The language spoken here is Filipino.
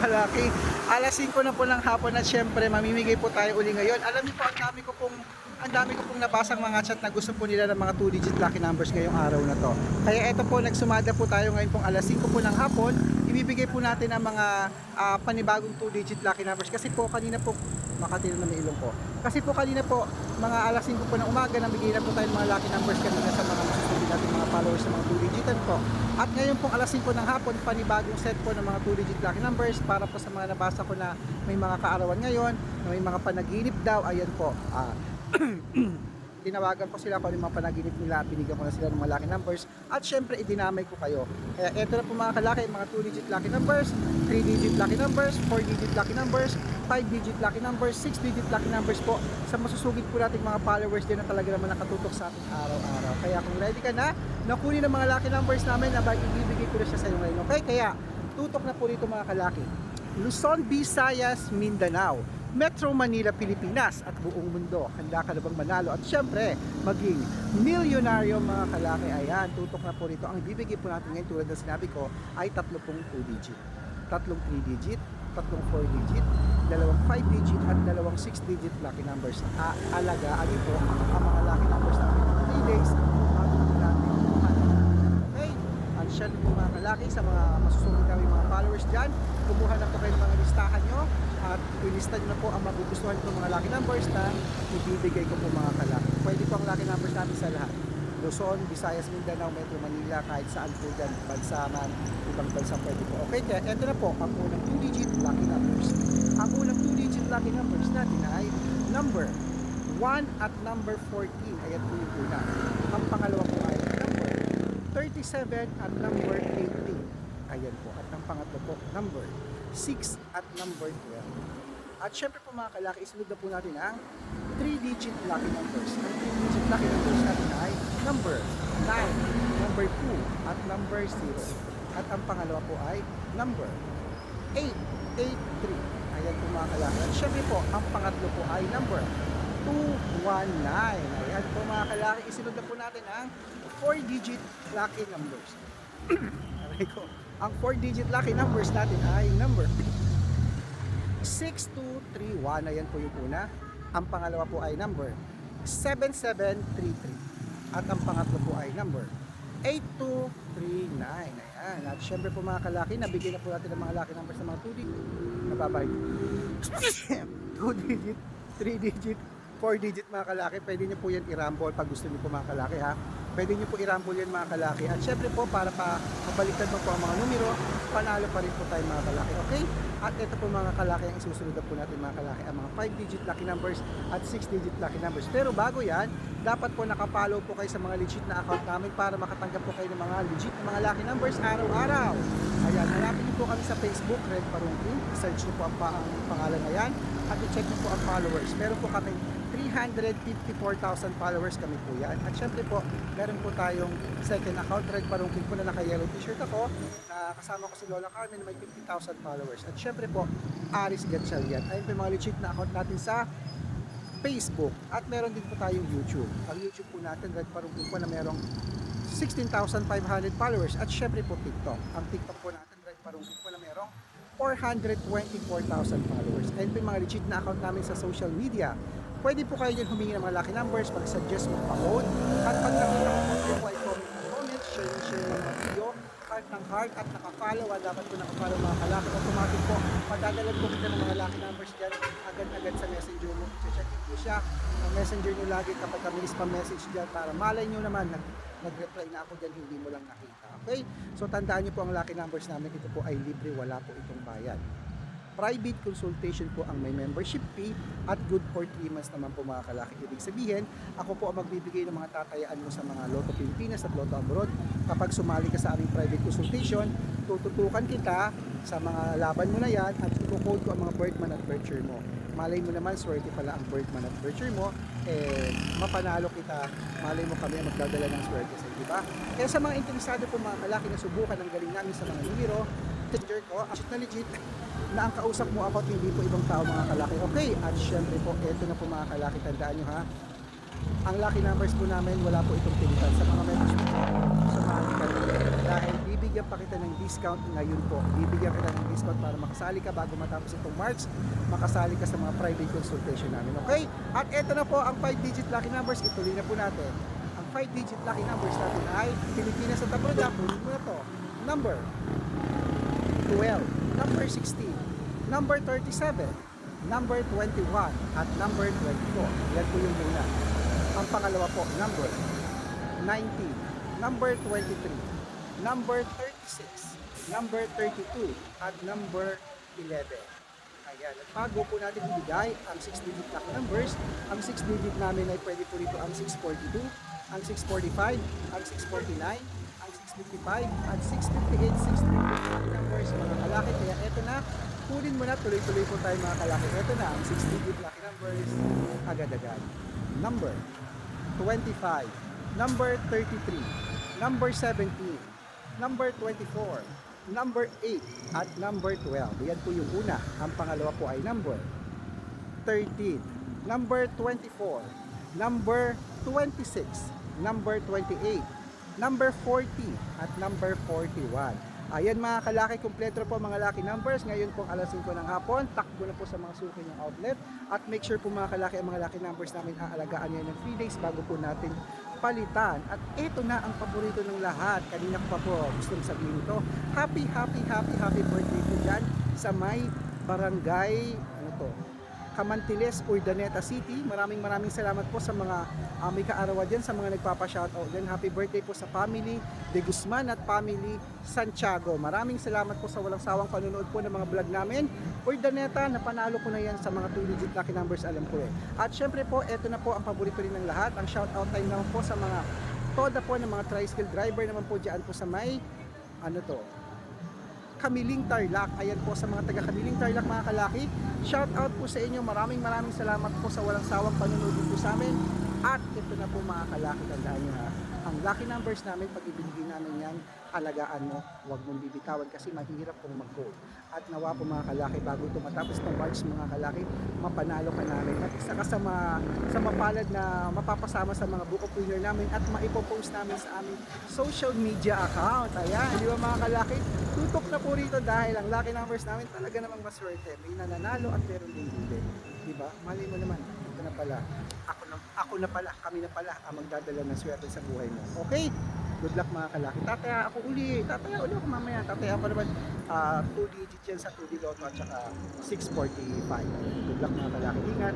kalaki. Alas 5 na po ng hapon at syempre mamimigay po tayo uli ngayon. Alam niyo po, ang dami ko pong nabasang mga chat na gusto po nila ng mga 2-digit lucky numbers ngayong araw na to. Kaya eto po, nagsumada po tayo ngayon pong alas 5 po ng hapon. Ibibigay po natin ang mga panibagong 2-digit lucky numbers kasi po kanina po, makatira na may ilong ko. Kasi po kanina po, mga alas 5 po ng umaga, nabigay na po tayo ng mga lucky numbers kanina sa mga masusunod natin mga followers ng mga 2-digitan po. At ngayon pong alas 5 ng hapon, panibagong set po ng mga 2-digit lucky numbers para po sa mga nabasa ko na may mga kaarawan ngayon, na may mga panaginip daw, ayan po. Tinawagan ko sila kung ano yung mga panaginip nila, binigyan ko na sila ng mga lucky numbers at syempre idinamay ko kayo. Kaya eto na po mga kalaki, mga 2-digit lucky numbers, 3-digit lucky numbers, 4-digit lucky numbers, 5-digit lucky numbers, 6-digit lucky numbers po sa masusugid po nating mga followers din na talaga naman nakatutok sa ating araw-araw. Kaya kung ready ka na, nakunin ang mga lucky numbers namin na ibibigay ko na siya sa inyo ngayon. Okay? Kaya tutok na po rito mga kalaki. Luzon, Visayas, Mindanao, Metro Manila, Pilipinas at buong mundo. Handa ka na bang manalo? At syempre, maging milyonaryo mga kalaki. Ayan, tutok na po rito. Ang ibibigay po natin ngayon tulad ng sinabi ko ay 3 pong 2-digit, 3 3-digit, 3 4-digit, 2 5-digit at 2 6-digit lucky numbers. Alagaan ito ang mga lucky numbers natin ng 3 days bago natin okay? At syempre po mga kalaki, sa mga masusunod namin mga followers dyan, kumuha na po kayo ng mga listahan nyo at ilista nyo na po ang magugustuhan ko mga lucky numbers na ibibigay ko po mga kalaki. Pwede po ang lucky numbers natin sa lahat. Luzon, Visayas, Mindanao, Metro Manila, kahit saan po dyan, bansa man, ibang bansa pwede po. Okay, kaya ito na po ang unang 2-digit lucky numbers. Ang unang 2-digit lucky numbers natin ay number 1 at number 14. Ayan po yung una. Ang pangalawa po ay number 37 at number 18. Ayan po. At ang pangatlo po, number 6 at number 12. At syempre po mga kalaki, isunod na po natin ang 3-digit lucky numbers. Ang 3-digit lucky numbers natin ay number 9, number 2 at number 0. At ang pangalawa po ay number 883. Ayan po mga kalaki. At syempre po, ang pangatlo po ay number 219. Ayan po mga kalaki, isunod na po natin ang 4-digit lucky numbers. Aray ko. Ang 4-digit lucky numbers natin ay number 6231. Ayan po yung una. Ang pangalawa po ay number 7733. At ang pangatlo po ay number 8239. Ayan. At syempre po mga kalaki, nabigyan na po natin ng mga lucky numbers ng mga 2-digit. Nababay. 2-digit, 3-digit, 4-digit mga kalaki. Pwede nyo po yan i-rumble pag gusto nyo po mga kalaki ha. Pwede nyo po i-rumble yan mga kalaki. At syempre po, para pa mabaliktad mo po ang mga numero, panalo pa rin po tayo mga kalaki. Okay? At ito po mga kalaki, ang isusunod na po natin mga kalaki, ang mga 5-digit lucky numbers at 6-digit lucky numbers. Pero bago yan, dapat po nakapollow po kayo sa mga legit na account namin para makatanggap po kayo ng mga legit na mga lucky numbers araw-araw. Ayan, hanapin niyo po kami sa Facebook, Red Parungkin. Search niyo po ang pangalan na yan at i-check niyo po ang followers. Meron po kami 354,000 followers kami po yan. At syempre po, meron po tayong second account, Red Parungkin po na naka-yellow t-shirt ako. Na kasama ko si Lola Carmen na may 50,000 followers. At syempre po, Aris Gatchal yan. Ayun po yung mga legit na account natin sa Facebook. At meron din po tayong YouTube. Ang YouTube po natin, Red Parungkin po na merong 16,500 followers. At syempre po TikTok. Ang TikTok po natin, Red Parungkin po na merong 424,000 followers. Ayun po yung mga legit na account namin sa social media. Pwede po kayo dyan humingi ng mga lucky numbers, mag-suggest mo pa-code. At pag nakita mo po ay comment, share ng mga video, heart ng heart at naka-follow. Dapat po naka-follow mga kalaki. Automatic po, padadalag po kita ng mga lucky numbers dyan agad-agad sa messenger mo. Check po siya. Ang messenger nyo lagi kapag kami spam message dyan para malay nyo naman nag-reply na ako dyan, hindi mo lang nakita. Okay? So tandaan nyo po ang lucky numbers namin. Ito po ay libre, wala po itong bayad. Private consultation po ang may membership fee at good for 3 months naman po mga kalaki. Ibig sabihin, ako po ang magbibigay ng mga tatayaan mo sa mga Lotto Pilipinas at Lotto Abroad. Kapag sumali ka sa aming private consultation, tututukan kita sa mga laban mo na yan at i-code ko ang mga birth month at birth year mo. Malay mo naman, swerte pala ang birth month at birth year mo, mapanalo kita, malay mo kami ang magdadala ng swerte sa diba? Kaya sa mga interesado po mga kalaki na subukan ang galing namin sa mga numero, messenger ko, legit na ang kausap mo ako, hindi po ibang tao mga kalaki. Okay, at syempre po, eto na po mga kalaki, tandaan nyo ha, ang lucky numbers po namin, wala po itong pilitan sa mga members po. Sa mga dahil bibigyan pa kita ng discount ngayon po. Bibigyan kita ng discount para makasali ka bago matapos itong March, makasali ka sa mga private consultation namin. Okay? At ito na po ang 5-digit lucky numbers. Ituloy na po natin. Ang 5-digit lucky numbers natin ay Pilipinas at abroad. Punin mo na to. Number 12, number 16, number 37, number 21, at number 24. Yan po yung una. Ang pangalawa po, number 19, number 23, number 36, number 32, at number 11. Ayan. At bago po natin ibigay ang 6-digit lucky numbers, ang 6-digit namin ay pwede po rito ang 642, ang 645, ang 649, ang 655, at 658, 658 numbers mga kalaki. Kaya eto na, kunin mo na, tuloy-tuloy po tayo mga kalaki. Eto na ang 6-digit lucky numbers, agad-agad. Number 25, number 33, number 17, number 24, number 8, at number 12. Yan po yung una. Ang pangalawa po ay number 13, number 24, number 26, number 28, number 40, at number 41. Ayan mga kalaki, kumpleto po mga lucky numbers. Ngayon po alas 5 ng hapon, takbo na po sa mga suki ng outlet. At make sure po mga kalaki, ang mga lucky numbers namin aalagaan yan ng 3 days bago po natin palitan. At ito na ang paborito ng lahat. Kanina ko pa po gusto sabihin ito. Happy birthday po dyan sa may barangay, Camantiles, Urdaneta City. Maraming salamat po sa mga may kaarawan dyan, sa mga nagpapa-shoutout dyan. Happy birthday po sa family De Guzman at family Santiago. Maraming salamat po sa walang sawang panunood po ng mga vlog namin. Urdaneta, napanalo ko na yan sa mga 2-digit lucky numbers, alam ko eh. At syempre po, eto na po ang paborito rin ng lahat. Ang shoutout time naman po sa mga toda po ng mga tricycle driver naman po dyan po sa may Kamiling Tarlac. Ayan po sa mga taga Kamiling Tarlac mga kalaki. Shout out po sa inyo. Maraming salamat po sa walang sawang panunood po sa amin. At ito na po mga kalaki, tandaan nyo ha. Ang lucky numbers namin, pag ibinigay namin yan, alagaan mo, huwag mong bibitawan kasi mahirap pong mag-goal. At nawa po mga kalaki, bago ito matapos ng March mga kalaki, mapanalo ka namin. At isa ka sa mapalad na mapapasama sa mga book of winner namin at maipopost namin sa aming social media account. Ayan, di ba mga kalaki? Tutok na po rito dahil ang lucky numbers namin talaga namang maswerte. May nananalo at meron din hindi. Di ba? Mali mo naman, ito na pala. Kami na pala ang magdadala ng swerte sa buhay mo. Okay? Good luck mga kalaki. Tataya uli ako mamaya. Tataya pa naman 2 digit yan sa 2D Lotto at saka 645. Good luck mga kalaki. Ingat.